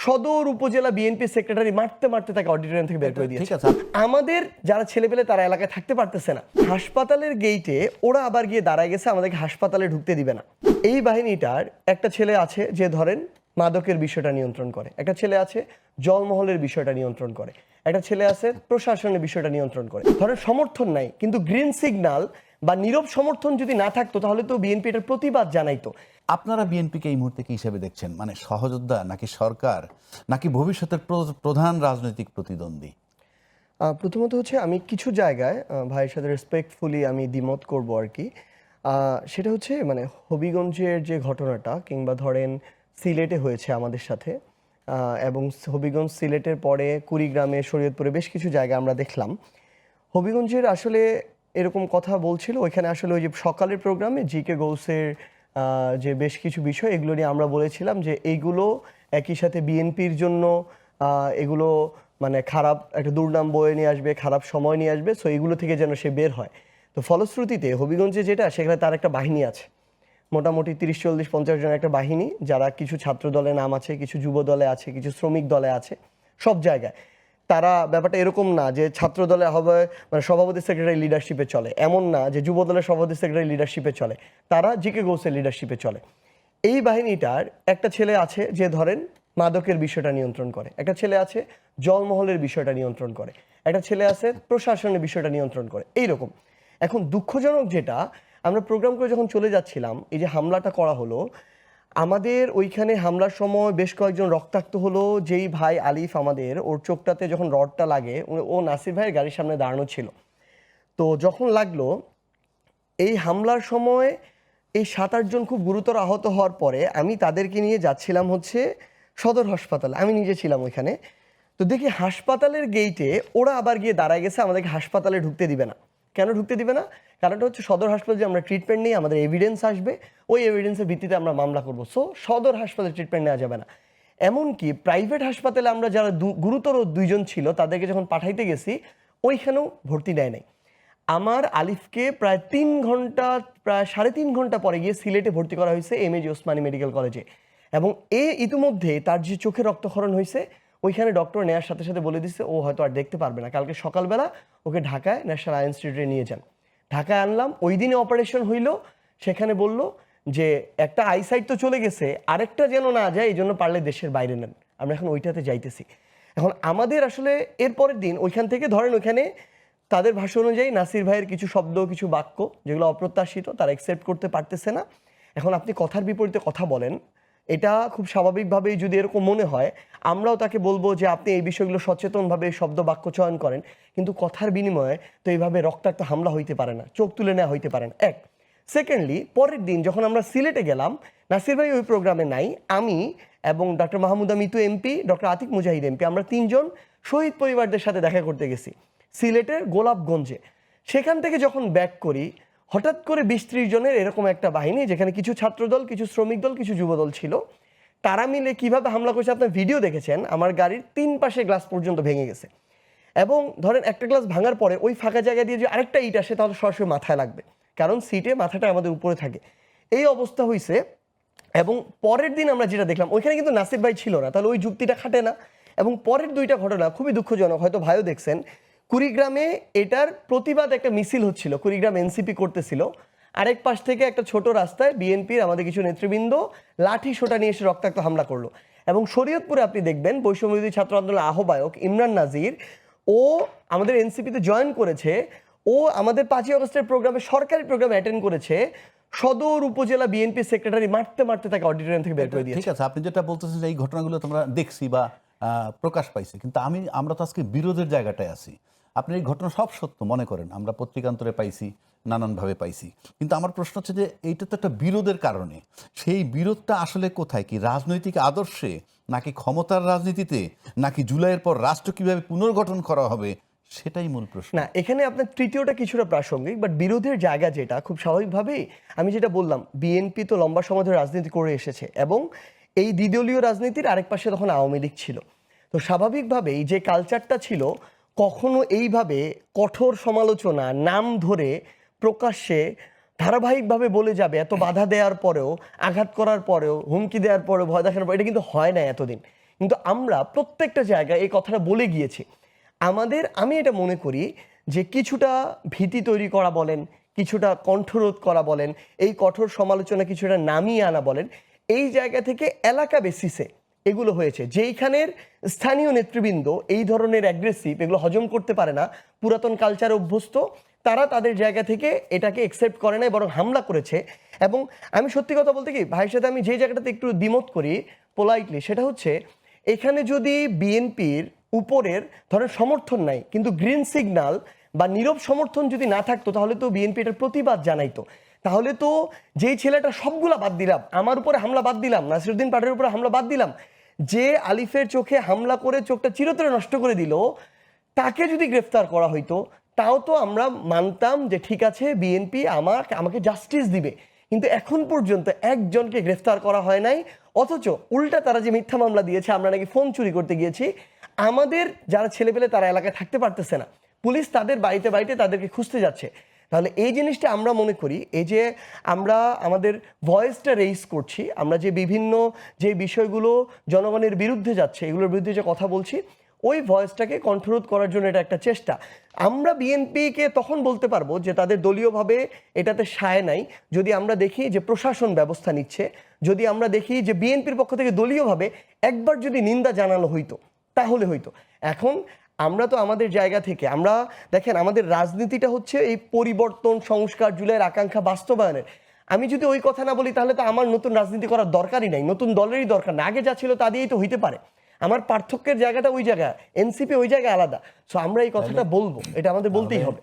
সদর উপজেলা BNP secretary মারতে মারতে তাকে অডিটোরিয়াম থেকে বের করে দিয়েছে। আমাদের যারা ছেলেপেলে তারা এলাকায় থাকতে পারতেছে না, হাসপাতালের গেইটে ওরা আবার গিয়ে দাঁড়ায় গেছে আমাদেরকে হাসপাতালে ঢুকতে দিবে না। এই বাহিনীটার একটা ছেলে আছে যে ধরেন মাদকের বিষয়টা নিয়ন্ত্রণ করে, একটা ছেলে আছে জলমহলের বিষয়টা নিয়ন্ত্রণ করে, একটা ছেলে আছে প্রশাসনের বিষয়টা নিয়ন্ত্রণ করে। ধরেন সমর্থন নাই, কিন্তু গ্রিন সিগন্যাল বা নীরব সমর্থন যদি না থাকতো তাহলে তো বিএনপি এটার প্রতিবাদ জানাইতো। আপনারা বিএনপিকে এই মুহূর্তে কি হিসেবে দেখছেন? মানে সহযোদ্ধা নাকি সরকার নাকি ভবিষ্যতের প্রধান রাজনৈতিক প্রতিদ্বন্দ্বী? প্রথমত হচ্ছে আমি কিছু জায়গায় ভাইয়ের সাথে রেসপেক্টফুলি আমি দ্বিমত করব আর কি। সেটা হচ্ছে মানে হবিগঞ্জের যে ঘটনাটা কিংবা ধরেন সিলেটে হয়েছে আমাদের সাথে, এবং হবিগঞ্জ সিলেটের পরে কুড়িগ্রামে শরীয়তপুরে বেশ কিছু জায়গা আমরা দেখলাম। হবিগঞ্জের আসলে এরকম কথা বলছিল ওইখানে আসলে ওই যে সকালের প্রোগ্রামে জিকে গৌসের যে বেশ কিছু বিষয় এগুলো নিয়ে আমরা বলেছিলাম যে এইগুলো একই সাথে বিএনপির জন্য এগুলো মানে খারাপ একটা দুর্নাম বয়ে নিয়ে আসবে, খারাপ সময় নিয়ে আসবে, সো এগুলো থেকে যেন সে বের হয়। তো ফলশ্রুতিতে হবিগঞ্জে যেটা সেখানে তার একটা বাহিনী আছে, মোটামুটি 30-40-50 জনের একটা বাহিনী, যারা কিছু ছাত্র দলে নাম আছে, কিছু যুব দলে আছে, কিছু শ্রমিক দলে আছে, সব জায়গায়। তারা ব্যাপারটা এরকম না যে ছাত্র দলে হবে মানে সভাপতি সেক্রেটারি লিডারশিপে চলে, এমন না যে যুব দলের সভাপতি সেক্রেটারি লিডারশিপে চলে, তারা জিকে গৌসের লিডারশিপে চলে। এই বাহিনীটার একটা ছেলে আছে যে ধরেন মাদকের বিষয়টা নিয়ন্ত্রণ করে, একটা ছেলে আছে জলমহলের বিষয়টা নিয়ন্ত্রণ করে, একটা ছেলে আছে প্রশাসনের বিষয়টা নিয়ন্ত্রণ করে, এইরকম। এখন দুঃখজনক যেটা, আমরা প্রোগ্রাম করে যখন চলে যাচ্ছিলাম এই যে হামলাটা করা হলো, আমাদের ওইখানে হামলার সময় বেশ কয়েকজন রক্তাক্ত হলো। যেই ভাই আলিফ আমাদের, ওর চোখটাতে যখন রডটা লাগে, ও নাসির ভাইয়ের গাড়ির সামনে দাঁড়ানো ছিল। তো যখন লাগলো এই হামলার সময় এই 7-8 জন খুব গুরুতর আহত হওয়ার পরে আমি তাদেরকে নিয়ে যাচ্ছিলাম হচ্ছে সদর হাসপাতালে, আমি নিজে ছিলাম ওইখানে। তো দেখি হাসপাতালের গেইটে ওরা আবার গিয়ে দাঁড়ায় গেছে আমাদেরকে হাসপাতালে ঢুকতে দিবে না। কেন ঢুকতে দিবে না? কারণটা হচ্ছে সদর হাসপাতালে যে আমরা ট্রিটমেন্ট নিই আমাদের এভিডেন্স আসবে, ওই এভিডেন্সের ভিত্তিতে আমরা মামলা করবো, সো সদর হাসপাতালে ট্রিটমেন্ট নেওয়া যাবে না। এমনকি প্রাইভেট হাসপাতালে আমরা যারা গুরুতর 2 জন ছিল তাদেরকে যখন পাঠাইতে গেছি ওইখানেও ভর্তি নেয় নাই। আমার আলিফকে প্রায় 3 ঘন্টা, প্রায় 3.5 ঘন্টা পরে গিয়ে সিলেটে ভর্তি করা হয়েছে এমএজি ওসমানী মেডিকেল কলেজে। এবং ইতিমধ্যে তার যে চোখে রক্তক্ষরণ হয়েছে ওইখানে ডক্টর নেওয়ার সাথে সাথে বলে দিচ্ছে ও হয়তো আর দেখতে পারবে না, কালকে সকালবেলা ওকে ঢাকায় ন্যাশনাল আই ইনস্টিটিউটে নিয়ে যান। ঢাকায় আনলাম, ওই দিনে অপারেশন হইল। সেখানে বলল যে একটা আইসাইট তো চলে গেছে, আরেকটা যেন না যায়, এই জন্য পারলে দেশের বাইরে নেন। আমরা এখন ওইটাতে যাইতেছি। এখন আমাদের আসলে এরপরের দিন ওইখান থেকে ধরেন ওইখানে তাদের ভাষা অনুযায়ী নাসির ভাইয়ের কিছু শব্দ, কিছু বাক্য যেগুলো অপ্রত্যাশিত, তারা অ্যাকসেপ্ট করতে পারতেছে না। এখন আপনি কথার বিপরীতে কথা বলেন, এটা খুব স্বাভাবিকভাবেই যদি এরকম মনে হয় আমরাও তাকে বলবো যে আপনি এই বিষয়গুলো সচেতনভাবে শব্দ বাক্য চয়ন করেন, কিন্তু কথার বিনিময়ে তো এইভাবে রক্তাক্ত হামলা হইতে পারে না, চোখ তুলে নেওয়া হইতে পারে না। এক, সেকেন্ডলি পরের দিন যখন আমরা সিলেটে গেলাম, নাসির ভাই ওই প্রোগ্রামে নাই, আমি এবং doctor Mahmuda Mitu MP, doctor Atiq Mujahid MP, আমরা 3 জন শহীদ পরিবারদের সাথে দেখা করতে গেছি সিলেটের গোলাপগঞ্জে। সেখান থেকে যখন ব্যাক করি, হঠাৎ করে 20-30 জনের এরকম একটা বাহিনী, যেখানে কিছু ছাত্রদল, কিছু শ্রমিক দল, কিছু যুবদল ছিল, তারা মিলে কিভাবে হামলা করেছে আপনার ভিডিও দেখেছেন। আমার গাড়ির 3 পাশে গ্লাস পর্যন্ত ভেঙে গেছে, এবং ধরেন একটা গ্লাস ভাঙার পরে ওই ফাঁকা জায়গা দিয়ে যে আরেকটা ইট আসে তাহলে সরাসরি মাথায় লাগবে, কারণ সিটে মাথাটা আমাদের উপরে থাকে। এই অবস্থা হয়েছে। এবং পরের দিন আমরা যেটা দেখলাম, ওইখানে কিন্তু নাসির ভাই ছিল না, তাহলে ওই যুক্তিটা খাটে না। এবং পরের 2টা ঘটনা খুবই দুঃখজনক, হয়তো ভাইও দেখছেন। কুড়িগ্রামে এটার প্রতিবাদ একটা মিছিল হচ্ছিল, কুড়িগ্রাম এনসিপি করতেছিল, আরেক পাশ থেকে একটা ছোট রাস্তায় বিএনপির আমাদের কিছু নেতৃবৃন্দ লাঠি সোটা নিয়ে এসে রক্তাক্ত হামলা করলো। এবং শরীয়তপুরে আপনি দেখবেন বৈষম্যবিরোধী ছাত্র আন্দোলনের আহ্বায়ক ইমরান নাজির, ও আমাদের এনসিপিতে জয়েন করেছে, ও আমাদের 5ই আগস্টের প্রোগ্রামে, সরকারি প্রোগ্রামে অ্যাটেন্ড করেছে। সদর উপজেলা বিএনপি সেক্রেটারি মারতে মারতে তাকে অডিটোরিয়াম থেকে বের করে দিয়েছে। ঠিক আছে, আপনি যেটা বলতেছেন এই ঘটনাগুলো তোমরা দেখছি বা প্রকাশ পাইছে, কিন্তু আমরা তো আজকে বিরোধের জায়গাটায় আছি। আপনি এই ঘটনা সব সত্য মনে করেন, আমরা পত্রিকান্তরে পাইছি, নানানভাবে পাইছি, কিন্তু আমার প্রশ্ন হচ্ছে যে এইটা তো একটা বিরোধের কারণে, সেই বিরোধটা আসলে কোথায়? কি রাজনৈতিক আদর্শে, নাকি ক্ষমতার রাজনীতিতে, নাকি জুলাইয়ের পর রাষ্ট্র কিভাবে পুনর্গঠন করা হবে, সেটাই মূল প্রশ্ন। না, এখানে আপনার তৃতীয়টা কিছুটা প্রাসঙ্গিক, বাট বিরোধের জায়গা যেটা খুব স্বাভাবিকভাবেই আমি যেটা বললাম, বিএনপি তো লম্বা সময় ধরে রাজনীতি করে এসেছে, এবং এই দ্বিদলীয় রাজনীতির আরেক পাশে তখন আওয়ামী লীগ ছিল। তো স্বাভাবিকভাবেই যে কালচারটা ছিল, কখনো এইভাবে কঠোর সমালোচনা নাম ধরে প্রকাশ্যে ধারাবাহিকভাবে বলে যাবে, এত বাধা দেওয়ার পরেও, আঘাত করার পরেও, হুমকি দেওয়ার পরেও, ভয় দেখানোর পর, এটা কিন্তু হয় না এতদিন। কিন্তু আমরা প্রত্যেকটা জায়গায় এই কথাটা বলে গিয়েছি। আমি এটা মনে করি যে কিছুটা ভীতি তৈরি করা বলেন, কিছুটা কণ্ঠরোধ করা বলেন, এই কঠোর সমালোচনা কিছুটা নামিয়ে আনা বলেন, এই জায়গা থেকে এলাকা বেসিসে এগুলো হয়েছে। যেইখানের স্থানীয় নেতৃবৃন্দ এই ধরনের অ্যাগ্রেসিভ এগুলো হজম করতে পারে না, পুরাতন কালচারে অভ্যস্ত, তারা তাদের জায়গা থেকে এটাকে একসেপ্ট করে না, বরং হামলা করেছে। এবং আমি সত্যি কথা বলতে কি ভাইয়ের সাথে আমি যে জায়গাটাতে একটু দ্বিমত করি পোলাইটলি, সেটা হচ্ছে এখানে যদি বিএনপির উপরের ধরেন সমর্থন নাই, কিন্তু গ্রিন সিগন্যাল বা নীরব সমর্থন যদি না থাকতো, তাহলে তো বিএনপি এটার প্রতিবাদ জানাইতো। তাহলে তো যেই ছেলেটা সবগুলা বাদ দিলাম, আমার উপরে হামলা বাদ দিলাম, নাসিরুদ্দিন পাটোয়ারির উপরে হামলা বাদ দিলাম, যে আলিফের চোখে হামলা করে চোখটা চিরতরে নষ্ট করে দিল, তাকে যদি গ্রেফতার করা হইতো, তাও তো আমরা মানতাম যে ঠিক আছে বিএনপি আমাকে জাস্টিস দিবে। কিন্তু এখন পর্যন্ত একজনকে গ্রেফতার করা হয় নাই, অথচ উল্টা তারা যে মিথ্যা মামলা দিয়েছে, আমরা নাকি ফোন চুরি করতে গিয়েছি, আমাদের যারা ছেলেপেলে তারা এলাকায় থাকতে পারতেছে না, পুলিশ তাদের বাড়িতে বাড়িতে তাদেরকে খুঁজতে যাচ্ছে। তাহলে এই জিনিসটা আমরা মনে করি, এই যে আমরা আমাদের ভয়েসটা রেইজ করছি, আমরা যে বিভিন্ন যে বিষয়গুলো জনগণের বিরুদ্ধে যাচ্ছে, এগুলোর বিরুদ্ধে যে কথা বলছি, ওই ভয়েসটাকে কন্ট্রোল করার জন্য এটা একটা চেষ্টা। আমরা বিএনপিকে তখন বলতে পারবো যে তাদের দলীয়ভাবে এটাতে সায় নাই, যদি আমরা দেখি যে প্রশাসন ব্যবস্থা নিচ্ছে, যদি আমরা দেখি যে বিএনপির পক্ষ থেকে দলীয়ভাবে একবার যদি নিন্দা জানানো হইতো, তাহলে হইতো। এখন আমরা তো আমাদের জায়গা থেকে আমরা দেখেন, আমাদের রাজনীতিটা হচ্ছে এই পরিবর্তন, সংস্কার, জুলাইয়ের আকাঙ্ক্ষা বাস্তবায়নের। আমি যদি ওই কথা না বলি, তাহলে তো আমার নতুন রাজনীতি করার দরকারই নাই, নতুন দলেরই দরকার না, আগে যা ছিল তা দিয়েই তো হইতে পারে। আমার পার্থক্যের জায়গাটা ওই জায়গায়, এনসিপি ওই জায়গায় আলাদা। সো আমরা এই কথাটা বলবো, এটা আমাদের বলতেই হবে।